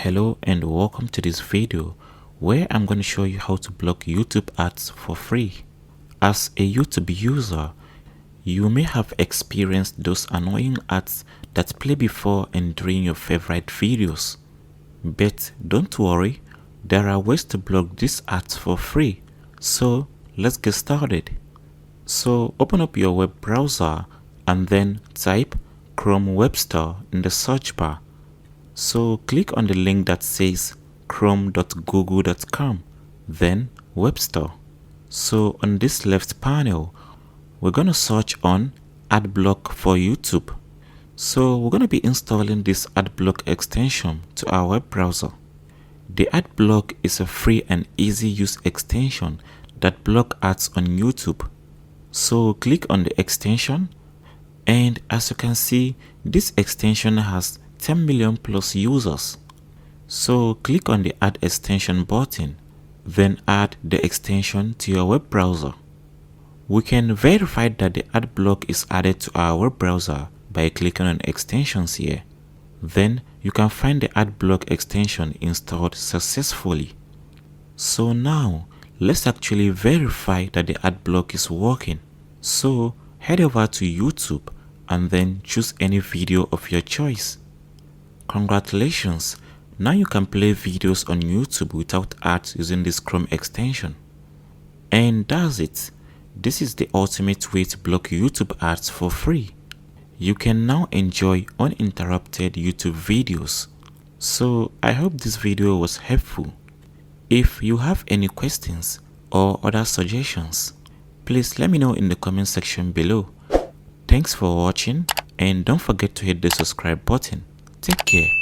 Hello and welcome to this video where I'm going to show you how to block YouTube ads for free. As a YouTube user, you may have experienced those annoying ads that play before and during your favorite videos. But don't worry, there are ways to block these ads for free. So let's get started. So open up your web browser and then type Chrome Web Store in the search bar. So click on the link that says chrome.google.com, then Web Store. So on this left panel, we're going to search on Adblock for YouTube. So we're going to be installing this Adblock extension to our web browser. The Adblock is a free and easy use extension that blocks ads on YouTube. So click on the extension, and as you can see, this extension has 10 million plus users. So click on the add extension button, then add the extension to your web browser. We can verify that the ad block is added to our web browser by clicking on extensions here. Then you can find the ad block extension installed successfully. So now let's actually verify that the ad block is working. So head over to YouTube and then choose any video of your choice. Congratulations, now you can play videos on YouTube without ads using this Chrome extension. And that's it. This is the ultimate way to block YouTube ads for free. You can now enjoy uninterrupted YouTube videos. So I hope this video was helpful. If you have any questions or other suggestions, please let me know in the comment section below. Thanks for watching, and don't forget to hit the subscribe button. Take care.